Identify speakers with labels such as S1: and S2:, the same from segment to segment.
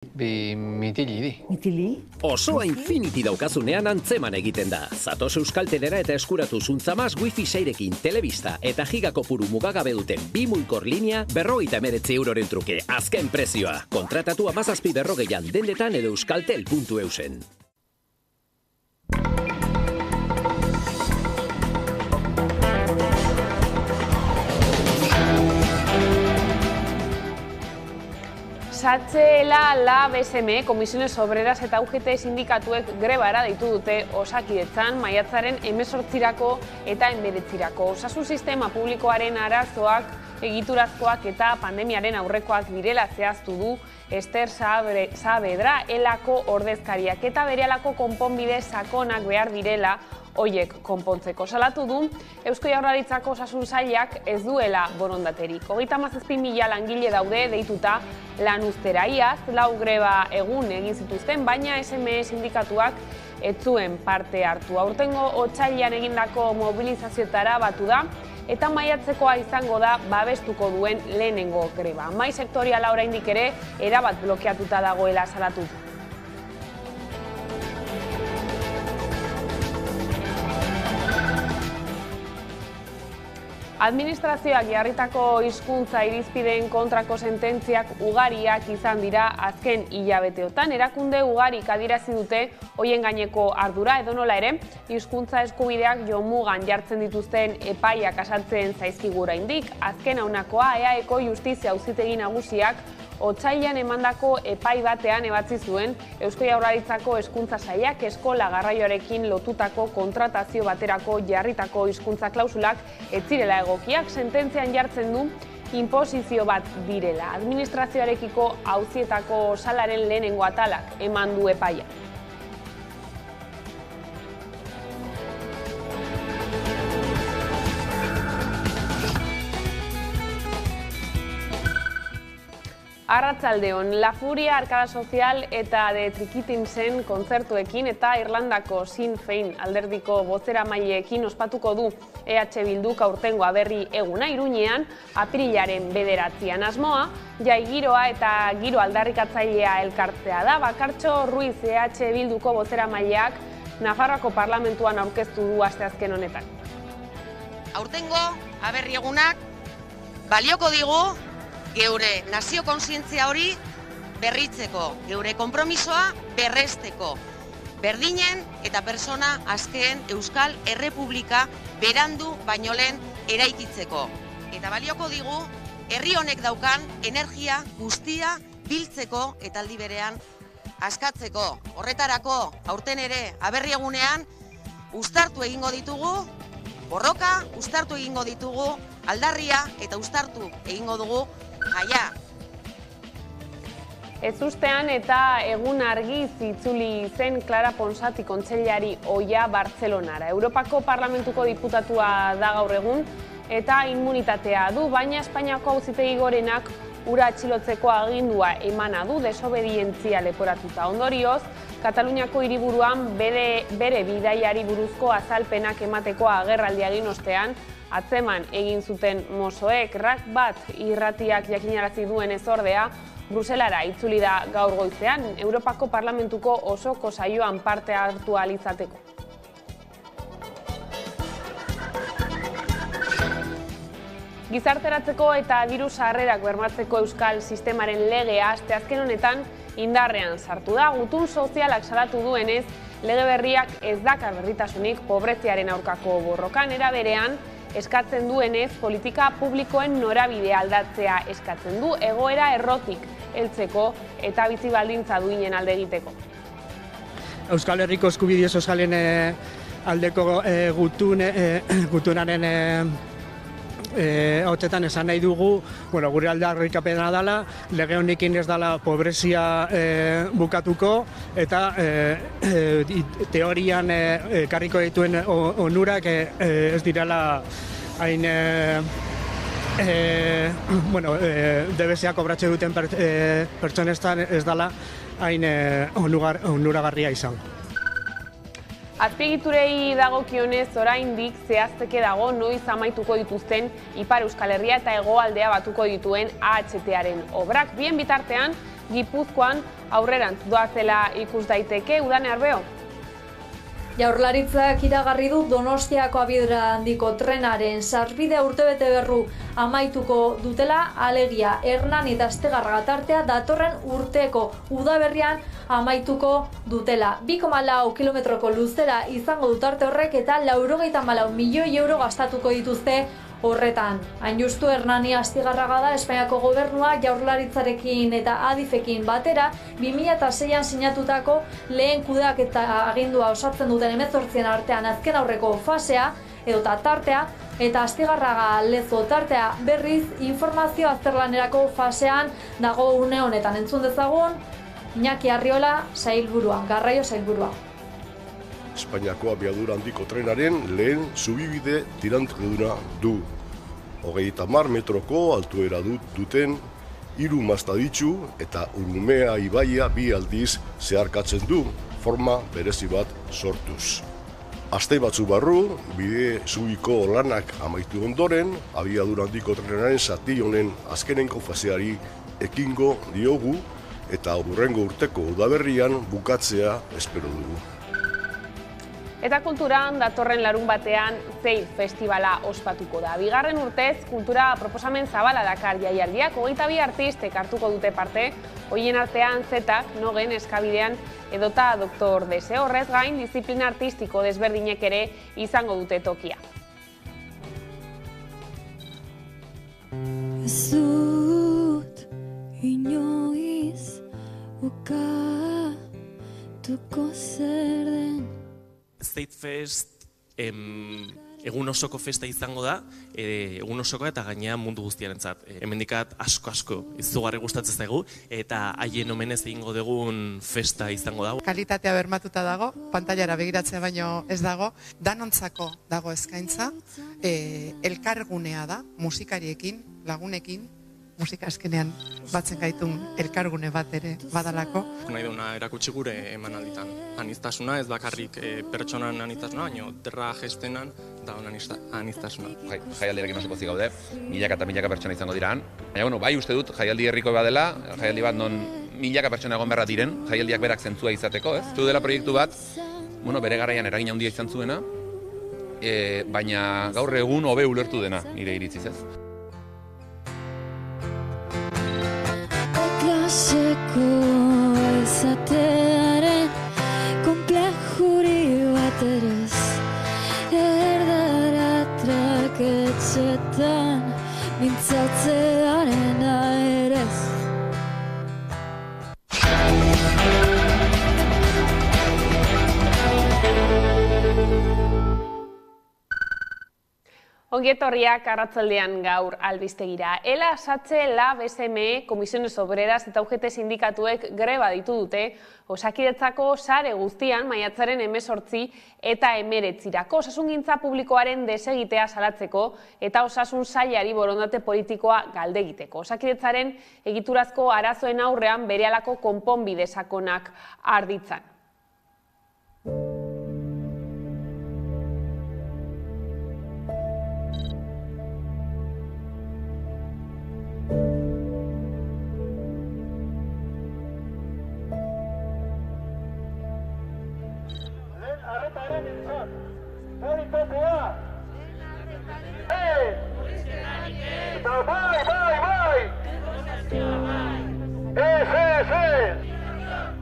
S1: Mitili.
S2: Mitili?
S3: Osoa Infinity daukazunean antzeman egiten da. Zatoz Euskaltelera eta eskuratu zuntzamaz wifi seirekin telebista eta gigakopuru mugagabe duten bi muikor linea 59 euroren truke. Azken prezioa. Kontratatu 17 berrogeian dendetan edo euskaltel.eusen.
S4: SHLA, LAB, SM, Komisiones Obreras eta UGT sindikatuek grebara deitu dute Osakidetzan maiatzaren 18rako eta 19rako. Osasun sistema publikoaren arazoak, egiturazkoak eta pandemiaren aurrekoak direla zehaztu du Ester Saavedra elako ordezkariak eta berehalako konponbide sakonak behar direla hoiek konpontzeko. Salatu du Eusko Jaurlaritzako Osasun Sailak ez duela borondaterik. 37.000 langile daude deituta lan uztera. Iaz, 4 greba egun egin zituzten, baina SME sindikatuak ez zuen parte hartu. Aurtengo otsailean egindako mobilizazioetara batu da eta maiatzekoa izango da babestuko duen lehenengo greba. Mahai sektoriala oraindik ere erabat blokeatuta dagoela salatu du. Administrazioak jarritako hizkuntza irizpideen kontrako sententziak ugariak izan dira azken hilabeteotan. Erakunde ugarik adierazi dute hoien gaineko ardura edonola ere, hizkuntza eskubideak jomugan jartzen dituzten epaiak azaltzen zaizkigu oraindik. Azken haunakoa EAEko Justizia Auzitegi Nagusiak otsailean emandako epai batean ebatzi zuen Eusko Jaurlaritzako Hezkuntza Sailak eskola garraioarekin lotutako kontratazio baterako jarritako hizkuntza klausulak ez zirela egokiak, sententzian jartzen du inposizio bat direla. Administrazioarekiko auzietako salaren lehenengo atalak eman du epaia. Arratsaldeon, La Furia, Arkada Sozial eta The Trikitinsen kontzertuekin eta Irlandako Sinn Féin alderdiko bozeramaileekin ospatuko du EH Bilduk aurtengo aberri eguna Iruñean, apirilaren 9an. Asmoa, jai giroa eta giro aldarrikatzailea elkartzea da. Bakartxo Ruiz EH Bilduko bozeramaileak Nafarroako parlamentuan aurkeztu du asteazken honetan.
S5: Aurtengo aberri egunak balioko digu geure nazio kontzientzia hori berritzeko, geure konpromisoa berresteko, berdinen eta persona askeen Euskal Errepublika berandu baino lehen eraikitzeko. Eta balioko digu, herri honek daukan energia guztia biltzeko eta aldi berean askatzeko. Horretarako, aurten ere aberri egunean, uztartu egingo ditugu, borroka uztartu egingo ditugu, aldarria eta uztartu egingo dugu jaia.
S4: Ezustean eta egun argiz itzuli zen Clara Ponsati kontseilari ohia Bartzelonara. Europako Parlamentuko diputatua da gaur egun eta immunitatea du, baina Espainiako Auzitegi Gorenak ura atxilotzeko agindua emana du desobedientzia leporatuta. Ondorioz, Kataluniako hiriburuan bere bidaiari buruzko azalpenak emateko agerraldia egin ostean, atzeman egin zuten mozoek. RAC bat irratiak jakinarazi duen ordea, Bruselara itzuli da gaur goizean, Europako Parlamentuko osoko saioan parte hartu ahal izateko. Gizarteratzeko eta diru sarrerak bermatzeko euskal sistemaren legea asteazken honetan indarrean sartu da. Gutun sozialak salatu duenez, lege berriak ez dakar berritasunik pobreziaren aurkako borrokan, era berean eskatzen duenez politika publikoen norabidea aldatzea eskatzen du, egoera errotik heltzeko eta bizi baldintza duinen alde egiteko.
S6: Euskal Herriko eskubide sozialen aldeko gutunaren hotzetan esan nahi dugu, gure aldarrikapena dela, lege honekin ez dela pobrezia bukatuko eta teorian karriko dituen onurak ez direla hain DBSa kobratzen duten pertsonestan ez dela hain onuragarria izan.
S4: Azpiegiturei dagokionez oraindik zehazteke dago noiz amaituko dituzten Ipar Euskal Herria eta hegoaldea batuko dituen AHT-aren obrak. Bien bitartean, Gipuzkoan aurrerantz doazela ikus daiteke. Udane Arbeo.
S1: Jaurlaritzak iragarri du Donostiako abiadura handiko trenaren sarbidea urtebete berru amaituko dutela, alegia Hernani eta Astigarraga tartea datorren urteko udaberrian amaituko dutela. 2,4 kilometroko luzera izango du tarte horrek eta 94 milioi euro gastatuko dituzte horretan. Hain justu Hernani Astigarraga da Espainiako gobernua Jaurlaritzarekin eta Adifekin batera 2006an sinatutako lehen kudeaketa agindua osatzen duten 18 artean azken aurreko fasea edota tartea, eta Astigarraga Lezo tartea berriz informazio azterlanerako fasean dago une honetan. Entzun dezagun Iñaki Arriola sailburua, garraio sailburua.
S2: Espainiako abiadura handiko trenaren lehen zubibide tiranteduna du. 30 metroko altuera duten 3 mastaditsu eta Urumea ibaia 2 aldiz zeharkatzen du, forma berezi bat sortuz. Aste batzu barru, bide zubiko lanak amaitu ondoren, abiadura handiko trenaren zati honen azkenengo faseari ekingo diogu eta hurrengo urteko udaberrian bukatzea espero dugu.
S4: Eta kulturan datorren larun batean Zein festivala ospatuko da. Bigarren urtez, kultura proposamen zabala dakar jaialdiak, 22 artistek hartuko dute parte, horien artean Zetak, Nogen, Eskabidean edota Dr. Dese. Horrez gain, disiplina artistiko desberdinek ere izango dute tokia.
S7: Ez dut inoiz ukatuko zer den.
S8: State Fest egun osoko festa izango da, egun osoko eta gainean mundu guztiarentzat. Hemendikat asko izugarri gustatzen zaigu eta haien omenez egingo dugun festa izango da.
S9: Kalitatea bermatuta dago, pantailara begiratzea baino ez dago, danontzako dago eskaintza, elkargunea da, musikariekin, lagunekin, musika azkenean batzen gaitun elkargune bat ere badalako.
S8: Nahi duna erakutsi gure emanalditan aniztasuna, ez bakarrik pertsonan aniztasuna, baina derra gestenan da aniztasuna.
S10: Jaialdiarekin oso pozik gaude, milaka eta milaka pertsona izango diraan. Baina, bai uste dut, jaialdi herriko badela, jaialdi bat non milaka pertsona egon beharra diren, jaialdiak berak zentzua izateko, ez? Zu dela proiektu bat, bere garaian eragin handia izan zuena, baina gaur egun hobe ulertu dena, nire iritziz, ez?
S7: Klaseko izatearen konplejuri bat erez, erdara traketxetan mintzatzearen aerez.
S4: Ongietorriak arratsaldean gaur albistegira. ELA, SATSE, LAB, SME, Comisiones Obreras eta UGT sindikatuek greba ditu dute Osakidetzako sare guztian maiatzaren 18 eta 19irako osasungintza publikoaren desegitea salatzeko eta osasun sailari borondate politikoa galde egiteko. Osakidetzaren egiturazko arazoen aurrean berehalako konponbide sakonak har ditzan.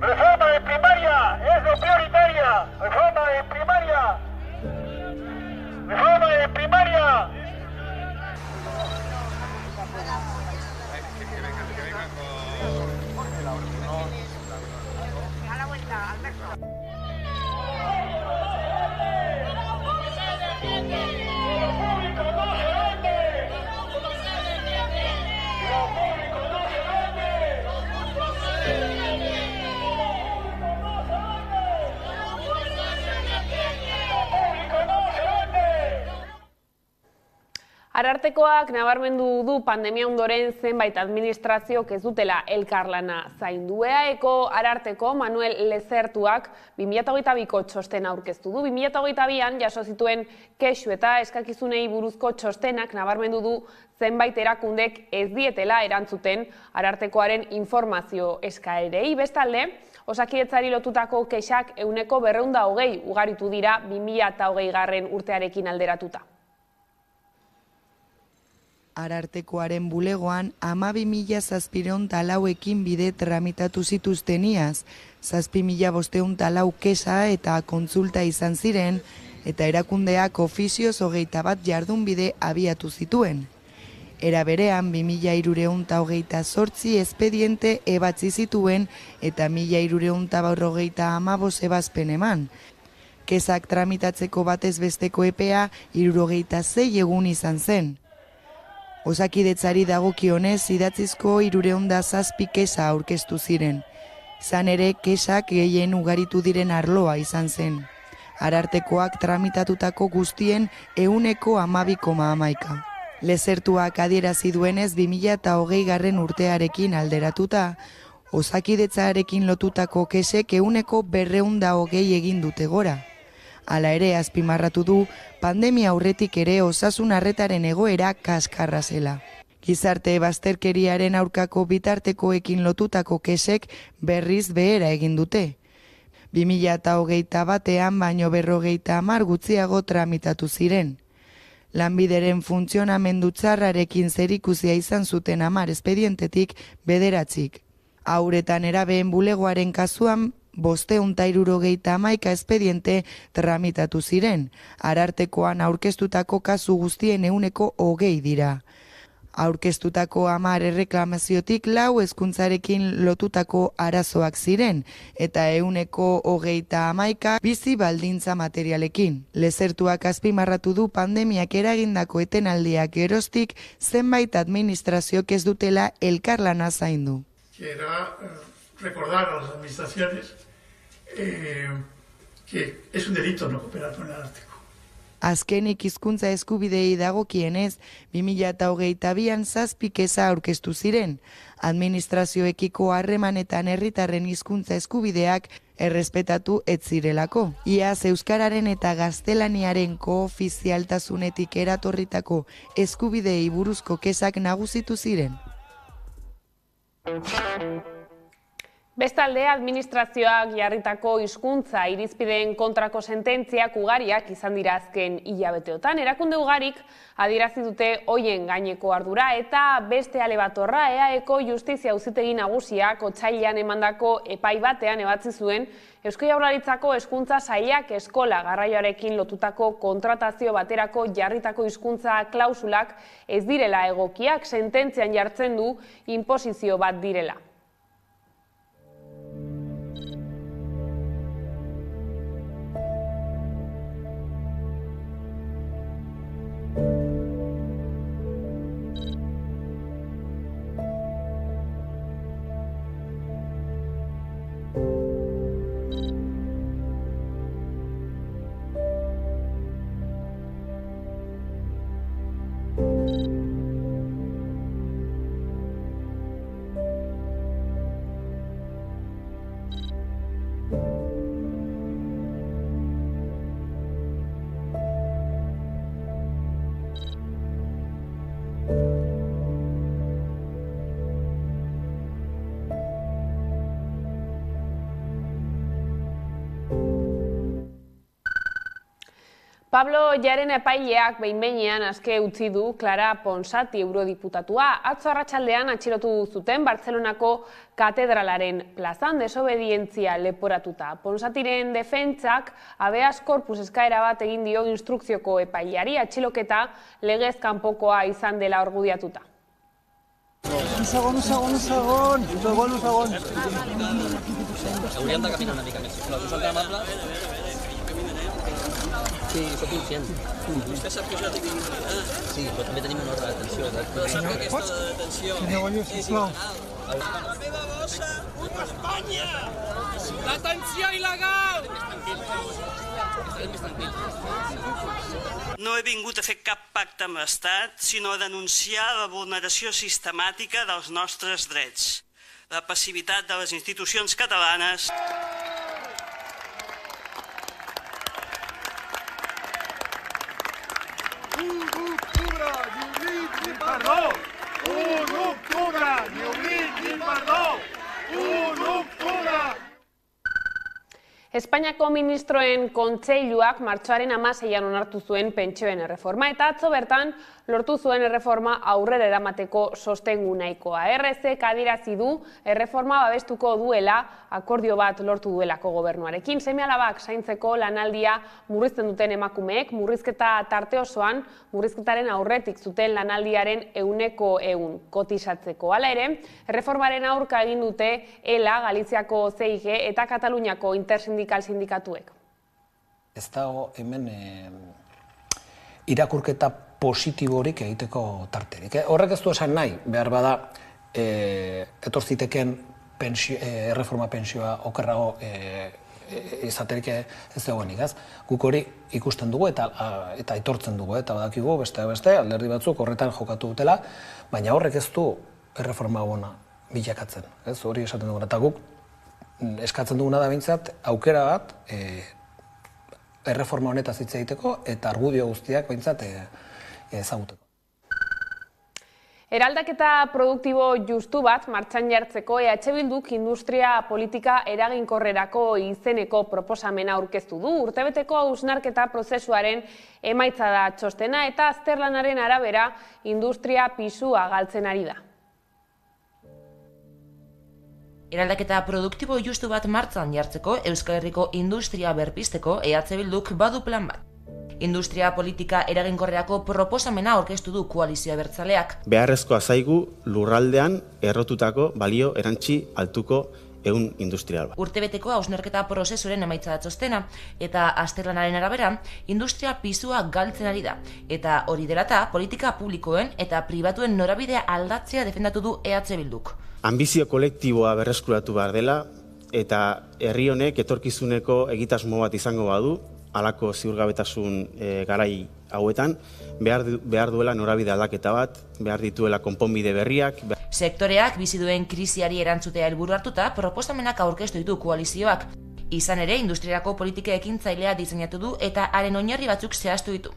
S11: Reforma de primaria es lo prioritaria. Reforma de primaria. Reforma de primaria. A la vuelta, Alberto.
S4: Arartekoak nabarmendu du pandemia ondoren zenbait administraziok ez dutela elkarlana zaindu. EAEko Ararteko Manuel Lezertuak 2022ko txostena aurkeztu du. 2022an jaso zituen kexu eta eskakizunei buruzko txostenak nabarmendu du zenbait erakundek ez dietela erantzuten Arartekoaren informazio eskaerei. Bestalde, Osakidetzari lotutako kexak 120 ugaritu dira 2020 urtearekin alderatuta.
S12: Arartekoaren bulegoan 12.704 ekinbide tramitatu zituzten iaz, 7.504 kexa eta kontsulta izan ziren, eta erakundeak ofizioz 21 jardunbide abiatu zituen. Era berean 2.328 espediente ebatzi zituen eta 1.355 ebazpen eman. Kexak tramitatzeko batez besteko epea 66 egun izan zen. Osakidetzari dagokionez idatzizko 307 kexa aurkeztu ziren. Izan ere, kexak gehien ugaritu diren arloa izan zen. Arartekoak tramitatutako guztien 12,11. Lezertuak adierazi duenez 2020 urtearekin alderatuta, Osakidetzarekin lotutako kexek 220 egin dute gora. Hala ere, azpimarratu du, pandemia aurretik ere osasun arretaren egoera kaskarra zela. Gizarte bazterkeriaren aurkako bitartekoekin lotutako kexek berriz behera egin dute. 2021an baino 50 gutxiago tramitatu ziren. Lanbideren funtzionamendu txarrarekin zerikusia izan zuten 10 espedientetik 9. Hauretan erabeen bulegoaren kasuan 571 espediente tramitatu ziren. Arartekoan aurkeztutako kasu guztien 20 dira. Aurkeztutako 10 erreklamaziotik 4 hezkuntzarekin lotutako arazoak ziren, eta 130 bizi baldintza materialekin. Lezertuak azpimarratu du pandemiak eragindako etenaldiak geroztik zenbait administraziok ez dutela elkarlana zaindu.
S13: Quiero recordar a las administraciones que es un delito no cooperar con el Ararteko.
S12: Azkenik hizkuntza eskubidei dagokienez, 2022an 7 kexa aurkeztu ziren. Administrazioekiko harremanetan herritarren hizkuntza eskubideak errespetatu ez zirelako. Iaz euskararen eta gaztelaniaren koofizialtasunetik eratorritako eskubidei buruzko kexak nagusitu ziren.
S4: Bestalde, administrazioak jarritako hizkuntza irizpideen kontrako sententziak ugariak izan dira azken hilabeteotan. Erakunde ugarik adierazi dute hoien gaineko ardura eta beste ale batorra EAEko Justizia Auzitegi Nagusiak otsailean emandako epai batean ebatzi zuen Eusko Jaurlaritzako Hezkuntza Sailak eskola garraioarekin lotutako kontratazio baterako jarritako hizkuntza klausulak ez direla egokiak, sententzian jartzen du inposizio bat direla. Pablo Jaren epaileak behin-behinean aske utzi du Clara Ponsati eurodiputatua. Atzo arratsaldean atxilotu zuten Bartzelonako katedralaren plazan desobedientzia leporatuta. Ponsatiren defentsak habeas corpus eskaera bat egin dio instrukzioko epaileari, atxiloketa legez kanpokoa izan dela argudiatuta.
S14: Un segon. Hauríem de caminar una mica més, sisplau. Us tan amable? Sí, soc conscient. Vostè sap que jo tinc immunitat? Sí, però també tenim una ordre de detenció. Però sap que aquesta ordre de detenció és il·legal. La meva bossa, puta Espanya! L'atenció!
S15: Nació il·legal!
S16: No he vingut a fer cap pacte amb l'Estat, sinó a denunciar la vulneració sistemàtica dels nostres drets, la passivitat de les institucions catalanes.
S11: Un d'octubre, ni oblit ni perdó! Un d'octubre, ni oblit ni perdó! Un d'octubre!
S4: Espainiako ministroen kontseiluak martxoaren 16an onartu zuen pentsioen erreforma eta atzo bertan lortu zuen erreforma aurrera eramateko sostengu nahikoa. RZek adierazi du erreforma babestuko duela akordio bat lortu duelako gobernuarekin. Seme-alabak zaintzeko lanaldia murrizten duten emakumeek murrizketa tarte osoan murrizketaren aurretik zuten lanaldiaren 100% kotizatzeko. Hala ere, erreformaren aurka egin dute ELA, Galiziako CIG eta Kataluniako intersindikal sindikatuek.
S17: Ez dago hemen irakurketa positiborik egiteko tarterik. Horrek ez du esan nahi, behar bada etorziteken erreforma pensioa okerrago izaterik ez dagoenik, ez? Guk hori ikusten dugu eta aitortzen dugu, eta badakigu beste alderdi batzuk horretan jokatu dutela, baina horrek ez du erreforma ona bilakatzen, ez? Hori esaten dugu, eta guk eskatzen duguna da behintzat aukera bat erreforma honetaz hitz egiteko eta argudio guztiak behintzat ezaguteko.
S4: Eraldaketa produktibo justu bat martxan jartzeko EH Bilduk industria politika eraginkorrerako izeneko proposamena aurkeztu du. Urtebeteko hausnarketa prozesuaren emaitza da txostena eta azterlanaren arabera industria pisua galtzen ari da.
S18: Eraldaketa produktibo justu bat martxan jartzeko Euskal Herriko industria berpizteko EH Bilduk badu plan bat. Industria politika eraginkorrerako proposamena aurkeztu du koalizioa abertzaleak.
S19: Beharrezkoa zaigu lurraldean errotutako balio erantzi altuko ehun industrial bat.
S18: Urtebeteko hausnarketa prozesuren emaitza da txostena eta azterlanaren arabera industria pisua galtzen ari da. Eta hori dela eta politika publikoen eta pribatuen norabidea aldatzea defendatu du EH Bilduk.
S19: Ambizio kolektiboa berreskuratu behar dela eta herri honek etorkizuneko egitasmo bat izango badu, halako ziurgabetasun garai hauetan, behar duela norabide aldaketa bat, behar dituela konponbide berriak.
S18: Sektoreak bizi duen krisiari erantzutea helburu hartuta proposamenak aurkeztu ditu koalizioak. Izan ere, industriarako politika ekintzailea diseinatu du eta haren oinarri batzuk zehaztu ditu.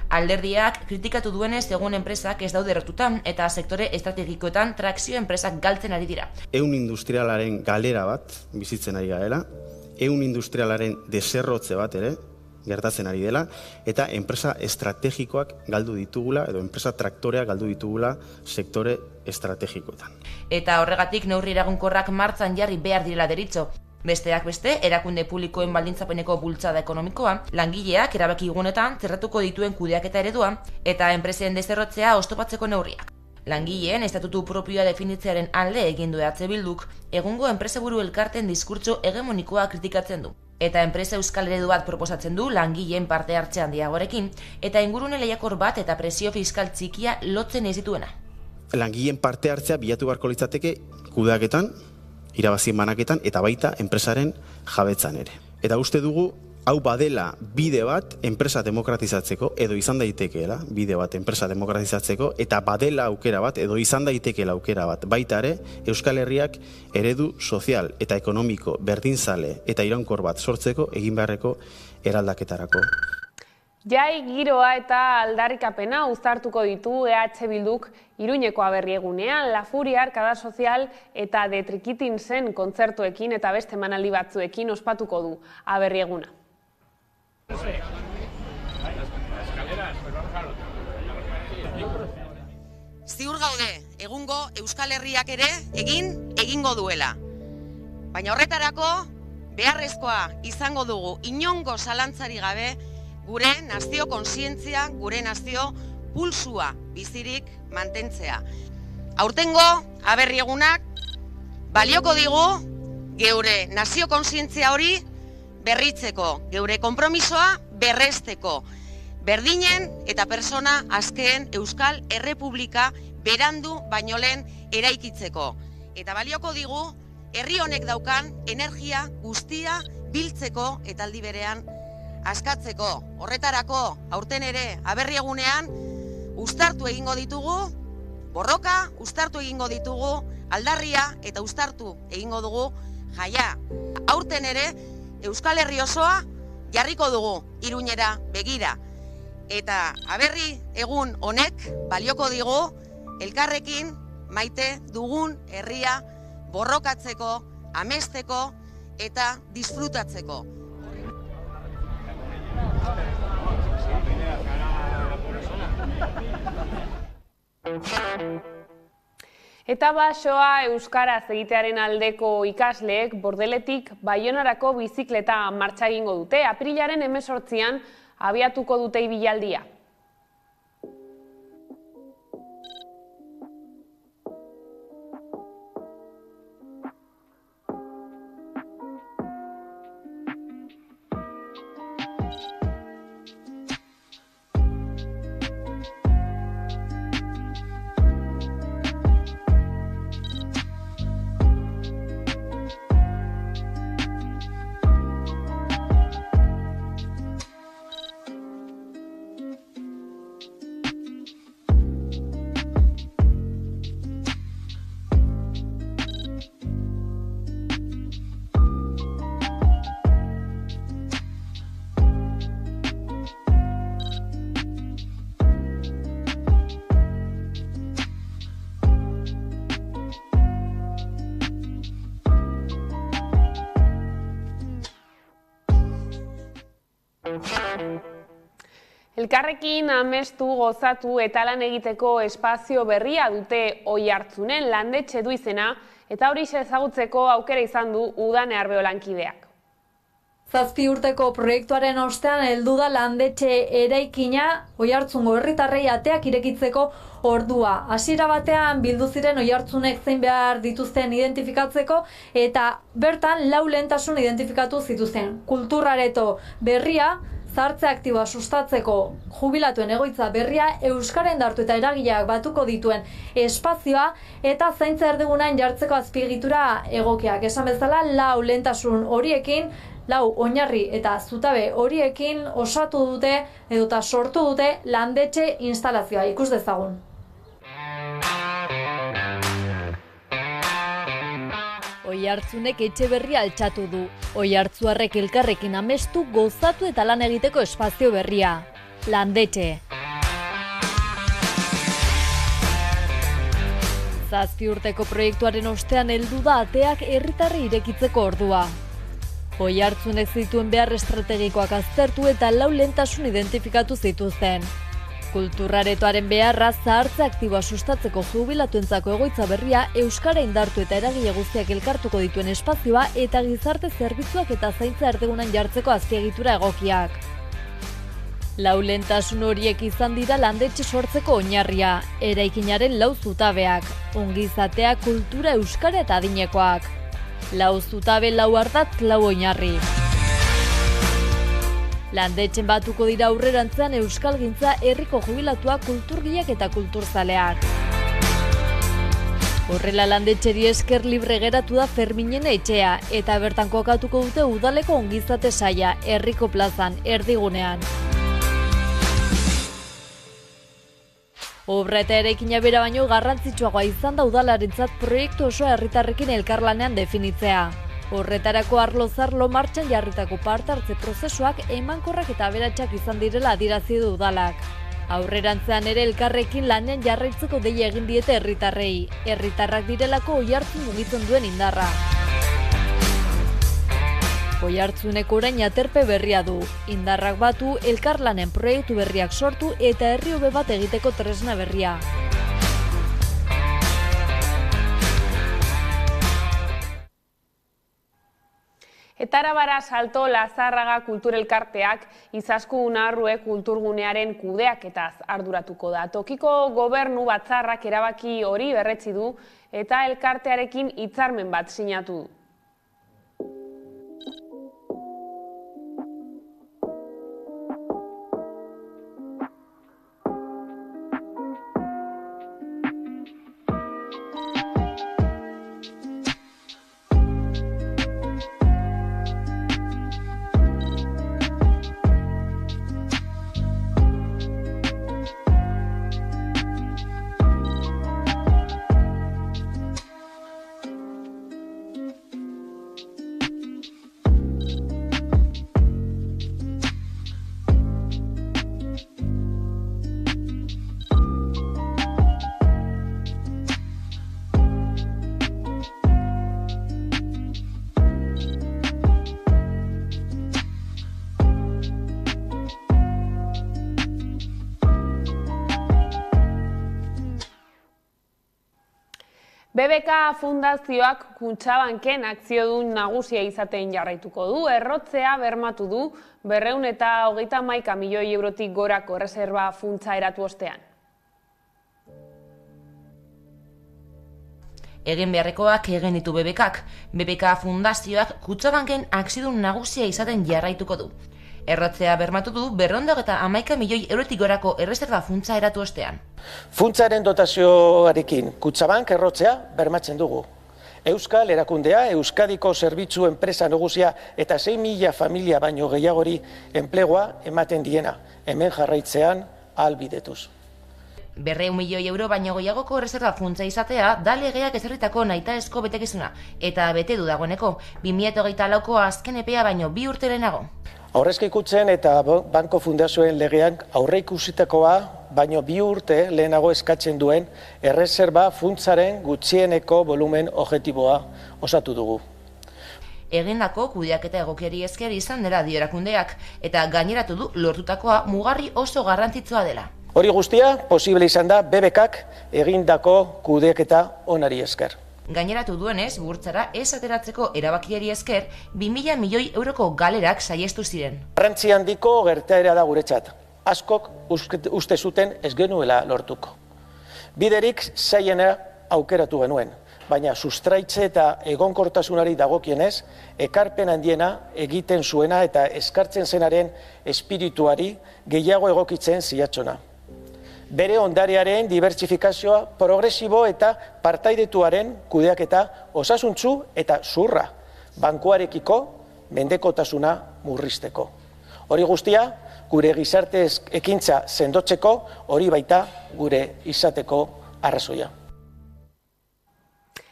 S18: Alderdiak kritikatu duenez egun enpresak ez daude errotutan eta sektore estrategikoetan trakzio enpresak galtzen ari dira.
S19: Ehun industrialaren galera bat bizitzen ari garela, ehun industrialaren deserrotze bat ere gertatzen ari dela, eta enpresa estrategikoak galdu ditugula, edo enpresa traktoreak galdu ditugula sektore estrategikoetan.
S18: Eta horregatik neurri eraginkorrak martxan jarri behar direla deritzo. Besteak beste, erakunde publikoen baldintzapeneko bultzada ekonomikoa, langileak erabaki gunetan zerratuko dituen kudeaketa eredua, eta enpresen deserrotzea oztopatzeko neurriak. Langileen estatutu propioa definitzearen alde egin du EH Bilduk, egungo enpresaburu elkarten diskurtso hegemonikoa kritikatzen du. Eta enpresa euskal eredu bat proposatzen du langileen parte hartze handiagorekin, eta ingurune lehiakor bat eta presio fiskal txikia lotzen ez dituena.
S19: Langileen parte hartzea bilatu beharko litzateke kudeaketan, irabazien banaketan eta baita enpresaren jabetzan ere. Eta uste dugu, hau badela bide bat enpresa demokratizatzeko, edo izan daitekeela bide bat enpresa demokratizatzeko, eta badela aukera bat, edo izan daitekeela aukera bat, baita ere, Euskal Herriak eredu sozial eta ekonomiko berdinzale eta iraunkor bat sortzeko egin beharreko eraldaketarako.
S4: Jai, giroa eta aldarrikapena uztartuko ditu EH Bilduk Iruñeko aberriegunean, La Furia, Arkada Sozial eta The Trikitin zen kontzertuekin eta beste emanaldi batzuekin ospatuko du aberrieguna.
S5: Ziur gaude, egungo Euskal Herriak ere egingo duela. Baina horretarako beharrezkoa izango dugu inongo zalantzari gabe gure nazio kontzientzia, gure nazio pulsua bizirik mantentzea. Aurtengo aberriegunak balioko digu geure nazio kontzientzia hori berritzeko, geure konpromisoa berresteko, berdinen eta persona askeen Euskal Errepublika berandu baino lehen eraikitzeko. Eta balioko digu herri honek daukan energia guztia biltzeko eta aldi berean askatzeko. Horretarako, aurten ere, aberri egunean, uztartu egingo ditugu, borroka, uztartu egingo ditugu, aldarria eta uztartu egingo dugu jaia. Aurten ere, Euskal Herri osoa jarriko dugu Iruñera begira. Eta aberri egun honek balioko digu elkarrekin maite dugun herria borrokatzeko, amesteko eta disfrutatzeko.
S4: Eta basoa euskaraz egitearen aldeko ikasleek Bordeletik Baionarako bizikleta martxa egingo dute. Aprilaren 18an abiatuko dute ibilaldia. Elkarrekin amestu, gozatu eta lan egiteko espazio berria dute Oiartzunen landetxe du izena eta hori ezagutzeko aukera izan du Udane Arbeo lankideak.
S1: 7 urteko proiektuaren ostean heldu da landetxe eraikina Oiartzungo herritarrei ateak irekitzeko ordua. Hasiera batean bildu ziren Oiartzunek zein behar dituzten identifikatzeko eta bertan 4 lehentasun identifikatu zituzten. Kulturareto berria, zahartze aktiboa sustatzeko jubilatuen egoitza berria, euskara indartu eta eragileak batuko dituen espazioa eta zaintza erdigunean jartzeko azpiegitura egokiak. Esan bezala, 4 lehentasun horiekin, 4 oinarri eta zutabe horiekin osatu dute edota sortu dute landetxe instalazioa. Ikus dezagun. Oiartzunek etxe berria altxatu du. Oiartzuarrek elkarrekin amestu, gozatu eta lan egiteko espazio berria. Landetxe. 7 urteko proiektuaren ostean heldu da ateak herritarrei irekitzeko ordua. Oiartzunek zituen behar estrategikoak aztertu eta 4 lehentasun identifikatu zituzten. Kulturaretoaren beharra, zahartze aktiboa sustatzeko jubilatuentzako egoitza berria, euskara indartu eta eragile guztiak elkartuko dituen espazioa eta gizarte zerbitzuak eta zaintza erdigunan jartzeko azpiegitura egokiak. 4 lehentasun horiek izan dira landetxe sortzeko oinarria, eraikinaren 4 zutabeak, ongizatea, kultura, euskara eta adinekoak. 4 zutabe, 4 ardatz, 4 oinarri. Landetxen batuko dira aurrerantzean euskalgintza, herriko jubilatuak, kulturgileak eta kulturzaleak. Horrela landetxeri esker libre geratu da Ferminen etxea eta bertan kokatuko dute udaleko ongizate saia, herriko plazan, erdigunean. Obra eta eraikina bera baino garrantzitsuagoa izan da udalarentzat proiektu osoa herritarrekin elkarlanean definitzea. Horretarako arlo-zarlo martxan jarritako parte hartze prozesuak emankorrak eta aberatsak izan direla adierazi du udalak. Aurrerantzean ere elkarrekin lanean jarraitzeko deia egin diete herritarrei. Herritarrak direlako Oiartzun mugitzen duen indarra. Oiartzuneko orain aterpe berria du. Indarrak batu, elkarlanen proiektu berriak sortu eta herri hobe bat egiteko tresna berria.
S4: Eta Arabara Salto Lazarraga Kulturelkarteak Izasku Unarrue kulturgunearen kudeaketaz arduratuko da. Tokiko gobernu batzarrak erabaki hori berretsi du eta elkartearekin hitzarmen bat sinatu du. BBK Fundazioak Kutxabanken akziodun nagusia izaten jarraituko du, errotzea bermatu du 231 milioi eurotik gorako erreserba funtsa eratu ostean.
S18: Egin beharrekoak egin ditu BBKak. BBK Fundazioak Kutxabanken akziodun nagusia izaten jarraituko du. Errotzea bermatu du 231 milioi eurotik gorako erreserba funtsa eratu ostean.
S15: Funtsaren dotazioarekin Kutxabank errotzea bermatzen dugu. Euskal erakundea, Euskadiko zerbitzu enpresa nagusia eta 6.000 familia baino gehiagori enplegua ematen diena, hemen jarraitzean ahalbidetuz.
S18: 200 milioi euro baino gehiagoko erreserba funtsa izatea da legeak ezarritako nahitaezko betekizuna, eta bete du dagoeneko 2024ko azken epea baino 2 urte lehenago.
S15: Aurrezki kutxen eta banko fundazioen legean aurreikusitakoa baino 2 urte lehenago eskatzen duen erreserba funtsaren gutxieneko volumen objektiboa osatu dugu.
S18: Egindako kudeaketa egokiari esker izan dela dio erakundeak, eta gaineratu du lortutakoa mugarri oso garrantzitsua dela.
S15: Hori guztia posible izan da BBKak egindako kudeaketa onari esker.
S18: Gaineratu duenez, burtsara ez ateratzeko erabakiari esker, 2.000 milioi euroko galerak saiestu ziren.
S15: Garrantzi handiko gertaera da guretzat. Askok uste zuten ez genuela lortuko. Biderik zailena aukeratu genuen, baina sustraitze eta egonkortasunari dagokienez, ekarpen handiena egiten zuena eta eskartzen zenaren espirituari gehiago egokitzen ziatxona. Bere ondarearen dibertsifikazioa progresibo eta partaidetuaren kudeaketa osasuntsu eta zurra, bankuarekiko mendekotasuna murrizteko. Hori guztia, gure gizarte ekintza sendotzeko, hori baita gure izateko arrazoia.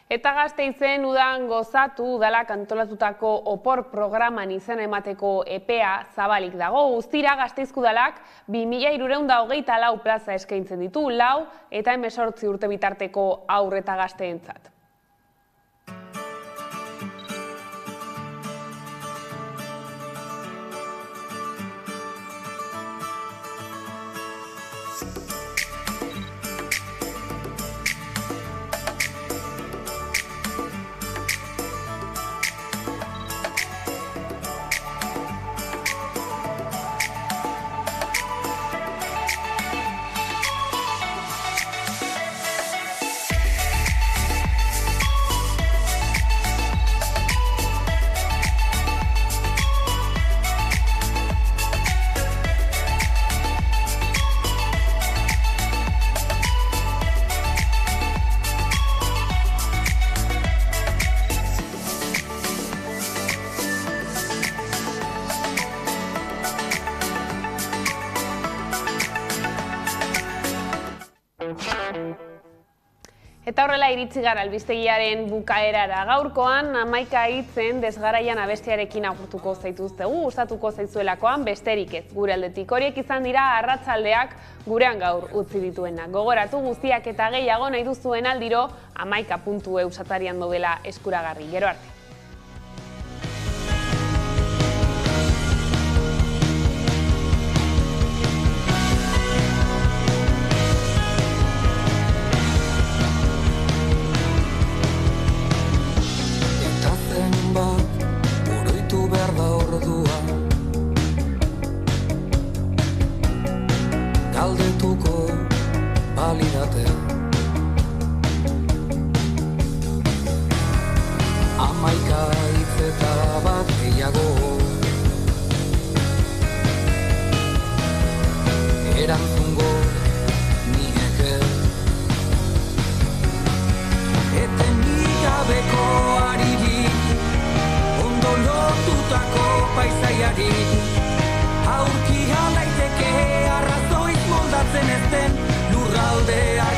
S4: Eta Gasteizen udan gozatu udalak antolatutako opor programan izena emateko epea zabalik dago. Guztira Gasteizko udalak 2.324 plaza eskaintzen ditu, 4 eta 18 urte bitarteko haur eta gazteentzat. Eta horrela iritsi gara albistegiaren bukaerara. Gaurkoan 11 hitzen desgaraian abestiarekin agurtuko zaituztegu, gustatuko zaizuelakoan besterik ez. Gure aldetik horiek izan dira arratsaldeak gurean gaur utzi dituenak. Gogoratu guztiak eta gehiago nahi duzuen aldiro 11.eu satarian daudela eskuragarri. Gero arte.
S20: Galdetuko balidate Amaika hitzeta bat gehiago Erantzungo nieke Eten nikabeko ariri Ondo lotutako paisaiari Aurkia daiteke arrazoiz moldatzen ezten lurraldeak